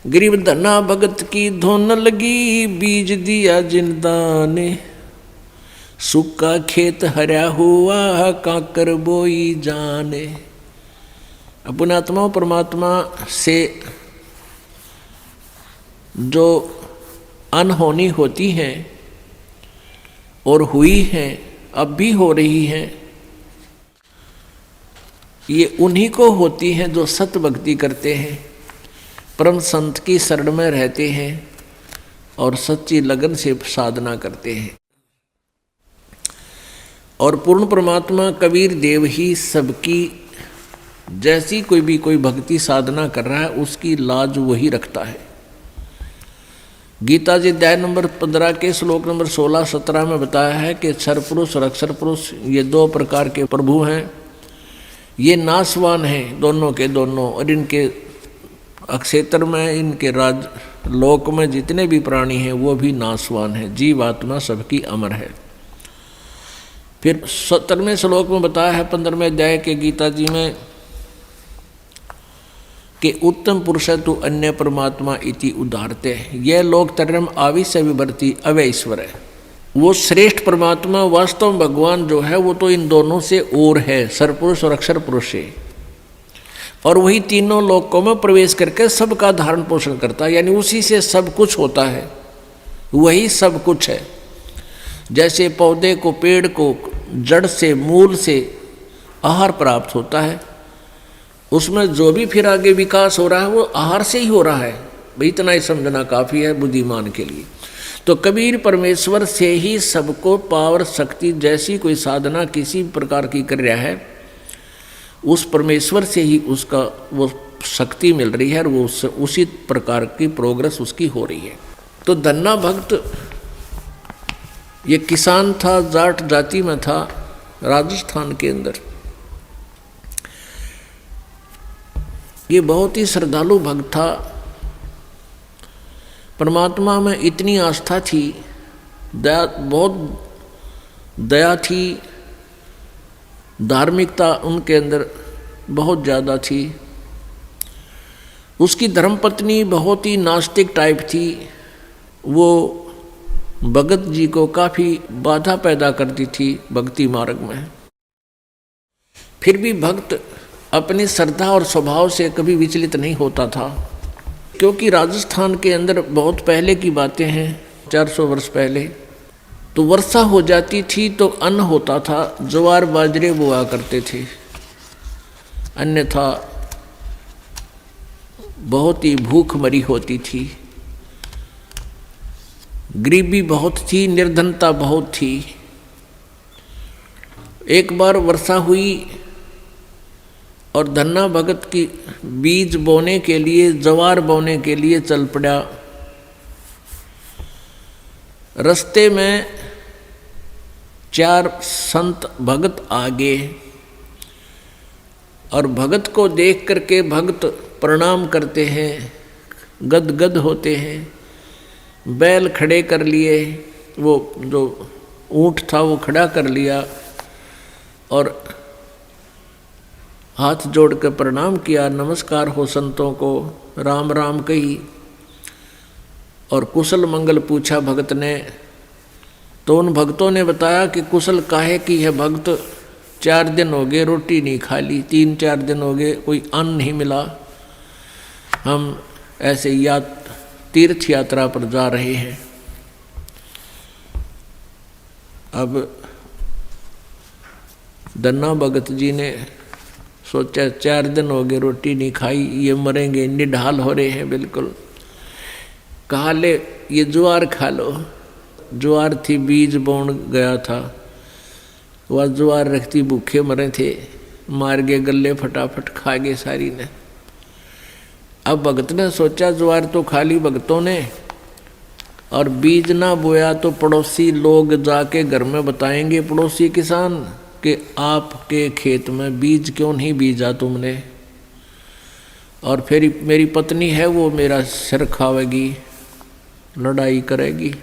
गरीब धना भगत की धुन लगी, बीज दिया जिंदा ने। सूखा खेत हरा हुआ, काकर बोई जाने। अपने आत्मा परमात्मा से जो अनहोनी होती है और हुई है, अब भी हो रही है, ये उन्हीं को होती हैं जो सत भक्ति करते हैं, परम संत की शरण में रहते हैं और सच्ची लगन से साधना करते हैं। और पूर्ण परमात्मा कबीर देव ही सबकी, जैसी कोई भक्ति साधना कर रहा है उसकी लाज वही रखता है। गीता जी अध्याय नंबर 15 के श्लोक नंबर 16-17 में बताया है कि क्षर पुरुष और अक्षर पुरुष ये दो प्रकार के प्रभु हैं, ये नाशवान हैं दोनों के दोनों, और इनके अक्षेत्र में, इनके राज लोक में जितने भी प्राणी हैं वो भी नाशवान हैं, जीव आत्मा सबकी अमर है। फिर 17वें श्लोक में बताया है 15वें अध्याय के गीता जी में कि उत्तम पुरुष तु अन्य परमात्मा इति उदाहरते। यह लोक तरम आविश्य विभर्ति अवय ईश्वर है। वो श्रेष्ठ परमात्मा वास्तव में भगवान जो है वो तो इन दोनों से और है, सरपुरुष और अक्षर पुरुष से, और वही तीनों लोकों में प्रवेश करके सबका धारण पोषण करता है, यानी उसी से सब कुछ होता है, वही सब कुछ है। जैसे पौधे को, पेड़ को जड़ से, मूल से आहार प्राप्त होता है, उसमें जो भी फिर आगे विकास हो रहा है वो आहार से ही हो रहा है। भाई इतना ही समझना काफ़ी है बुद्धिमान के लिए। तो कबीर परमेश्वर से ही सबको पावर शक्ति, जैसी कोई साधना किसी प्रकार की कर रहा है, उस परमेश्वर से ही उसका वो शक्ति मिल रही है और वो उसी प्रकार की प्रोग्रेस उसकी हो रही है। तो धन्ना भक्त ये किसान था, जाट जाति में था, राजस्थान के अंदर। ये बहुत ही श्रद्धालु भक्त था, परमात्मा में इतनी आस्था थी, दया, बहुत दया थी, धार्मिकता उनके अंदर बहुत ज़्यादा थी। उसकी धर्मपत्नी बहुत ही नास्तिक टाइप थी, वो भगत जी को काफ़ी बाधा पैदा करती थी भक्ति मार्ग में। फिर भी भक्त अपनी श्रद्धा और स्वभाव से कभी विचलित नहीं होता था, क्योंकि राजस्थान के अंदर बहुत पहले की बातें हैं, 400 वर्ष पहले, तो वर्षा हो जाती थी तो अन्न होता था, ज्वार बाजरे बोआ करते थे, अन्यथा बहुत ही भूखमरी होती थी, गरीबी बहुत थी, निर्धनता बहुत थी। एक बार वर्षा हुई और धन्ना भगत की बीज बोने के लिए, ज्वार बोने के लिए चल पड़ा। रास्ते में 4 संत भगत आ गए और भगत को देख करके भगत प्रणाम करते हैं, गदगद होते हैं, बैल खड़े कर लिए, वो जो ऊँट था वो खड़ा कर लिया और हाथ जोड़ कर प्रणाम किया, नमस्कार हो संतों को, राम राम कही और कुशल मंगल पूछा भगत ने। तो उन भक्तों ने बताया कि कुशल काहे की है भगत, 4 दिन हो गए रोटी नहीं खा ली, 3-4 दिन हो गए कोई अन्न नहीं मिला, हम ऐसे तीर्थ यात्रा पर जा रहे हैं। अब धन्ना भगत जी ने सोचा 4 दिन हो गए रोटी नहीं खाई, ये मरेंगे, निढाल हो रहे हैं बिल्कुल। कहा ले ये ज्वार खा लो। ज्वार थी, बीज बोन गया था, वह ज्वार रखती, भूखे मरे थे, मार गए गले, फटाफट खा गए सारी ने। अब भगत ने सोचा ज्वार तो खा ली भगतों ने, और बीज ना बोया तो पड़ोसी लोग जाके घर में बताएंगे, पड़ोसी किसान, कि आपके खेत में बीज क्यों नहीं बीजा तुमने, और फिर मेरी पत्नी है वो मेरा सिर खावेगी, लड़ाई करेगी।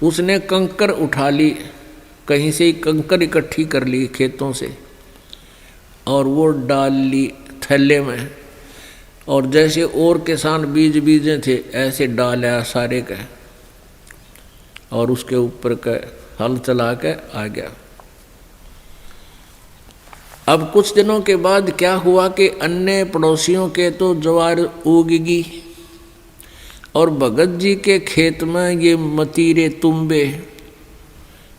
उसने कंकर उठा ली, कहीं से ही कंकर इकट्ठी कर ली खेतों से और वो डाल ली थैले में और जैसे और किसान बीज बीजे थे ऐसे डाला सारे का और उसके ऊपर का हल चला के आ गया। अब कुछ दिनों के बाद क्या हुआ कि अन्य पड़ोसियों के तो ज्वार उगगी और भगत जी के खेत में ये मतीरे तुम्बे,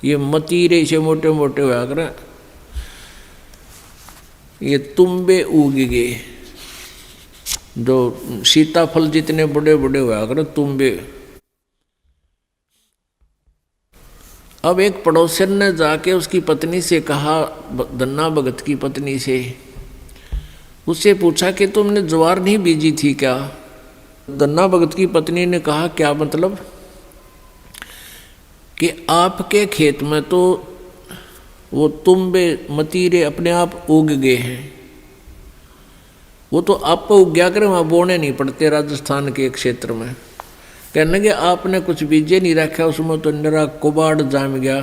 ये मतीरे से मोटे मोटे हुआ कर ये तुम्बे उग गए, जो सीताफल जितने बड़े बड़े हुआ कर तुम्बे। अब एक पड़ोसन ने जाके उसकी पत्नी से कहा, धन्ना भगत की पत्नी से, उससे पूछा कि तुमने ज्वार नहीं बीजी थी क्या? धन्ना भगत की पत्नी ने कहा, क्या मतलब? कि आपके खेत में तो वो तुम्बे मतीरे अपने आप उग गए हैं, वो तो आप उग गया करे, वहाँ बोने नहीं पड़ते राजस्थान के एक क्षेत्र में। कहने लगे आपने कुछ बीजे नहीं रखा, उसमें तो निरा कुबाड़ जाम गया,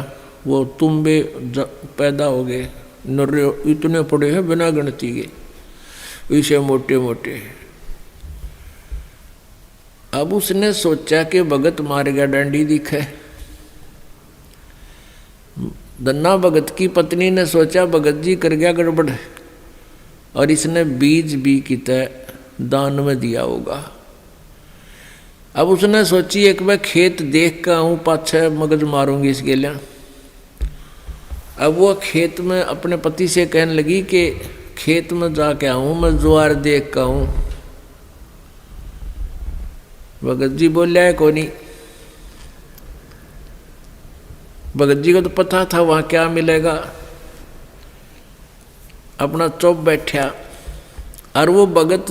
वो तुम्बे पैदा हो गए, इतने पड़े हैं बिना गिनती के, इसे मोटे मोटे। अब उसने सोचा कि भगत मार गया डंडी दिखे। धन्ना भगत की पत्नी ने सोचा भगत जी कर गया गड़बड़ और इसने बीज भी कितने दान में दिया होगा। अब उसने सोची एक मैं खेत देख कर आऊँ, पाछे मगज मारूंगी इसके लिए। अब वो खेत में अपने पति से कहने लगी कि खेत में जाके आऊँ, मैं ज्वार देख कर आऊँ। भगत जी बोलिया है को नहीं। भगत जी को तो पता था वहाँ क्या मिलेगा, अपना चुप बैठा। और वो भगत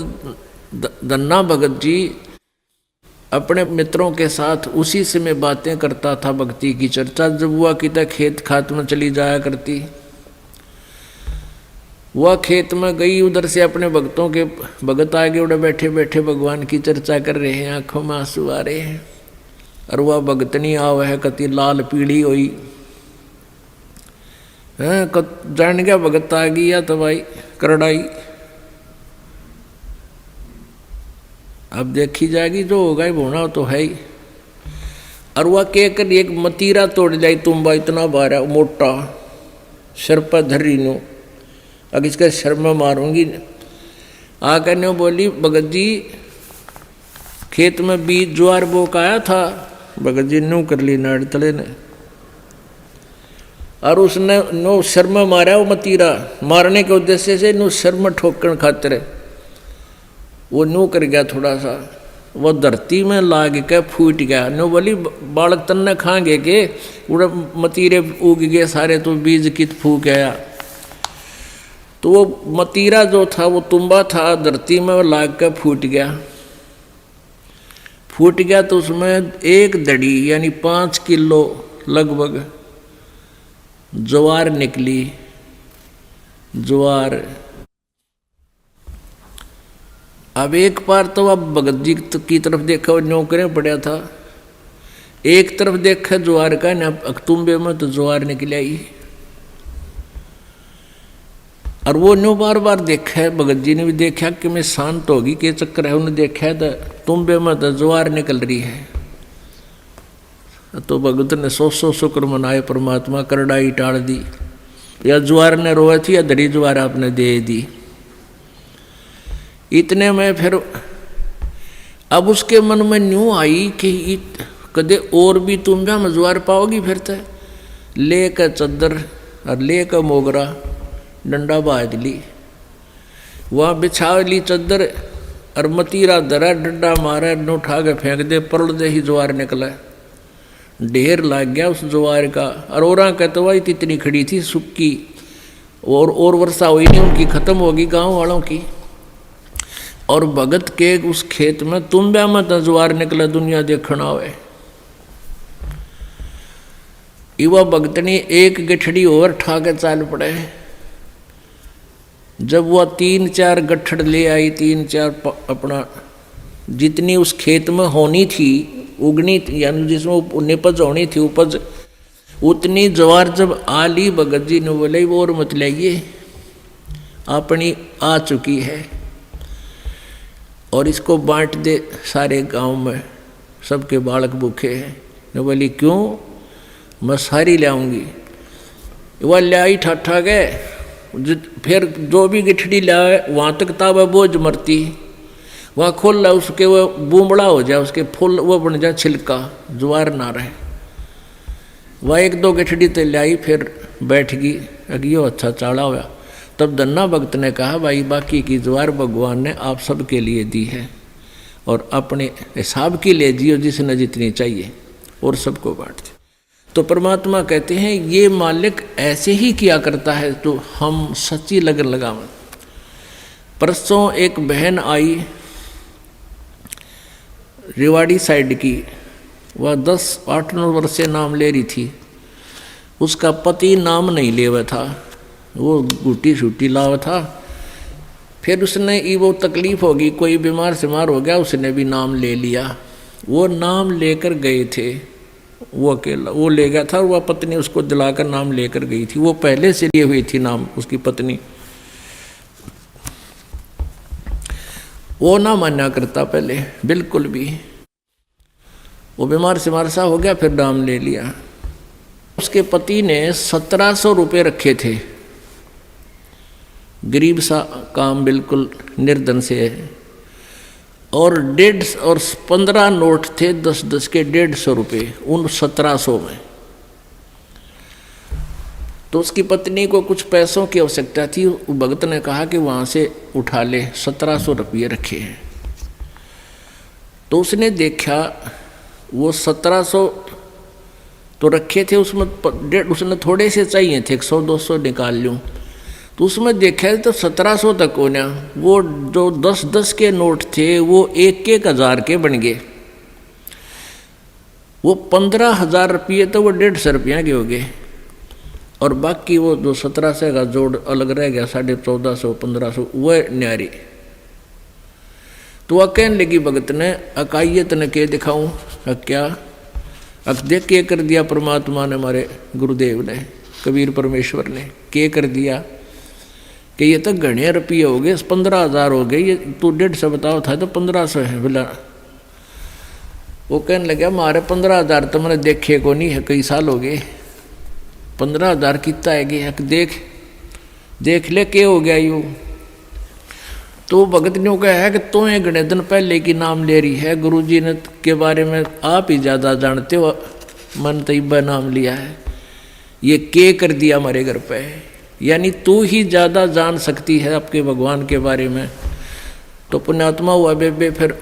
धन्ना भगत जी अपने मित्रों के साथ उसी से में बातें करता था, भक्ति की चर्चा जब हुआ कि तक खेत खात में चली जाया करती। वह खेत में गई, उधर से अपने भक्तों के भगत आगे उड़े बैठे बैठे भगवान की चर्चा कर रहे हैं, आंखों में आंसू आ रहे हैं। और वह भगतनी आव है कति लाल पीड़ी हुई है, जान गया भगत आ गई या तो भाई करड़ाई। अब देखी जाएगी, जो होगा ही होना तो है ही। और वह कहकर एक मतीरा तोड़ जाई, तुम्बा इतना बारा मोटा सिर पर धरी नो, अब इसके सिर में मारूंगी। आकर ने बोली भगत जी खेत में बीज ज्वार बोक आया था। भगत जी नो कर ली नाड़ तले ने, और उसने नो सिर में मारा। वो मतीरा मारने के उद्देश्य से नो सिर में ठोकन खातिर वो नो कर गया थोड़ा सा, वो धरती में लाग के फूट गया। नो बोली बालक तन्ने खाएंगे के उड़े मतीरे उग गए सारे, तो बीज कित फूक गया। तो वो मतीरा जो था वो तुम्बा था, धरती में लाग के फूट गया। फूट गया तो उसमें एक दड़ी यानी 5 किलो लगभग ज्वार निकली। ज्वार अब एक बार तो अब भगत जी की तरफ देखा, वो नौकरें पड़ा था, एक तरफ देखा ज्वार का न अक्तुम्बे में तो ज्वार निकल आई। और वो न्यू बार बार देखा है, भगत जी ने भी देखा कि मैं शांत होगी के चक्कर है, उन्हें देखा तो तुम्बे में तो ज्वार निकल रही है। तो भगत ने 100 शुक्र मनाए, परमात्मा करड़ाई टाल दी, या ज्वार ने रोए थी या धरी ज्वार आपने दे दी। इतने में फिर अब उसके मन में न्यू आई कि कदे और भी तुम भी हम ज्वार पाओगी। फिर तो ले कर चद्दर और ले कर मोगरा डंडा बांध ली, वहाँ बिछा ली चद्दर और मतीरा धरा, डंडा मारा, न उठा के फेंक दे, परल दे ही ज्वार निकला। ढेर लग गया उस ज्वार का। और औरा कहते हुआ इतनी खड़ी थी सुक्की, और वर्षा हुई नहीं, उनकी खत्म होगी गांव वालों की। और भगत के उस खेत में तुम्बे में तो ज्वार निकला, दुनिया देखना हुए। युवा भगतनी एक गठड़ी और ठा के चाल पड़े। जब वह 3-4 गठड़ ले आई, 3-4 अपना जितनी उस खेत में होनी थी, उगनी थी, यानी जिसमें निपज होनी थी उपज, उतनी ज्वार जब आ ली, भगत जी ने बोले वो और मत लाइए, अपनी आ चुकी है। और इसको बांट दे सारे गांव में, सबके बालक भूखे हैं। ने बोली क्यों, मैं सारी ले आऊँगी। वह ले आई ठाठा गए, फिर जो भी गिठड़ी ले आए वहाँ तक ताबा बोझ मरती, वहाँ खोल ला उसके वो बूमड़ा हो जाए, उसके फूल वो बन जाए छिलका, ज्वार ना रहे। वह एक दो गिठड़ी तो ले आई, फिर बैठ गई, अगियो अच्छा चाड़ा हुआ। तब धन्ना भक्त ने कहा भाई बाकी की ज्वार भगवान ने आप सबके लिए दी है और अपने हिसाब की ले जियो जिसने जितनी चाहिए और सबको बांट दे। तो परमात्मा कहते हैं ये मालिक ऐसे ही किया करता है तो हम सच्ची लगन लगावें। परसों एक बहन आई रेवाड़ी साइड की, वह 10-8-9 वर्ष से नाम ले रही थी। उसका पति नाम नहीं ले हुआ था, वो गुटी छुट्टी लावा था। फिर उसने वो तकलीफ होगी, कोई बीमार सिमार हो गया, उसने भी नाम ले लिया। वो नाम लेकर गए थे, वो अकेला वो ले गया था, वह पत्नी उसको दिलाकर नाम लेकर गई थी। वो पहले से लिए हुई थी नाम उसकी पत्नी। वो ना माना करता पहले बिल्कुल भी, वो बीमार सिमार सा हो गया, फिर नाम ले लिया। उसके पति ने 1700 रुपये रखे थे, गरीब सा काम, बिल्कुल निर्धन से है। और 15 नोट थे 10-10 के 150 रुपये उन 1700 में। तो उसकी पत्नी को कुछ पैसों की आवश्यकता थी, भगत ने कहा कि वहाँ से उठा ले, 1700 रुपये रखे हैं। तो उसने देखा वो 1700 तो रखे थे, उसने थोड़े से चाहिए थे, 100-200 निकाल लूँ। तो उसमें देखा तो 1700 तक होना, वो जो 10-10 के नोट थे वो 1-1 हज़ार के बन गए। वो 15,000 रुपये तो वो 150 रुपया के हो गए, और बाकी वो जो 1700 का जोड़ अलग रह गया, 1450-1500 वह न्यारी। तो वह कहने लगी भगत ने, अकाइयत ने के दिखाऊं, क्या अब देख के कर दिया परमात्मा ने, हमारे गुरुदेव ने, कबीर परमेश्वर ने के कर दिया कि ये तो घने रुपये हो गए, 15,000 हो गए, ये तू 150 बताओ था तो 1500 है बोला। वो कहने लगा मारे 15,000 तो मैंने देखे को नहीं है, कई साल हो गए, 15,000 कितना है गया, देख ले के हो गया यूँ। तो भगत ने कहा है कि तुम्हें घने दिन पहले की नाम ले रही है, गुरुजी ने के बारे में आप ही ज़्यादा जानते हो, मन तैयबा नाम लिया है, ये के कर दिया हमारे घर पे, यानी तू ही ज़्यादा जान सकती है आपके भगवान के बारे में। तो पुण्यात्मा हुआ बेबे, फिर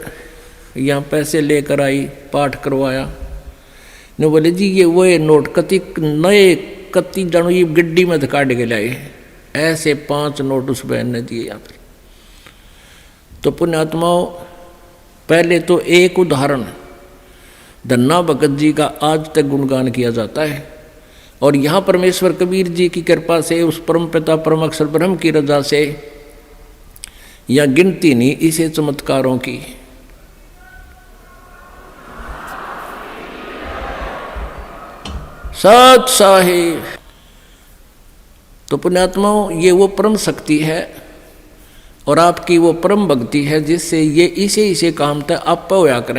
यहाँ पैसे लेकर आई, पाठ करवाया। ने बोले जी ये वो नोट कति नए कति जानो ये गड्डी में काट के लाए, ऐसे 5 नोट उस बहन ने दिए यहाँ पर। तो पुण्यात्माओं पहले तो एक उदाहरण धन्ना भगत जी का आज तक गुणगान किया जाता है, और यहाँ परमेश्वर कबीर जी की कृपा से, उस परम पिता परम अक्षर ब्रह्म की रजा से, या गिनती नहीं इसे चमत्कारों की। सत साहिब। तो पुण्यात्माओं ये वो परम शक्ति है और आपकी वो परम भक्ति है जिससे ये इसे काम तक आप होया करें।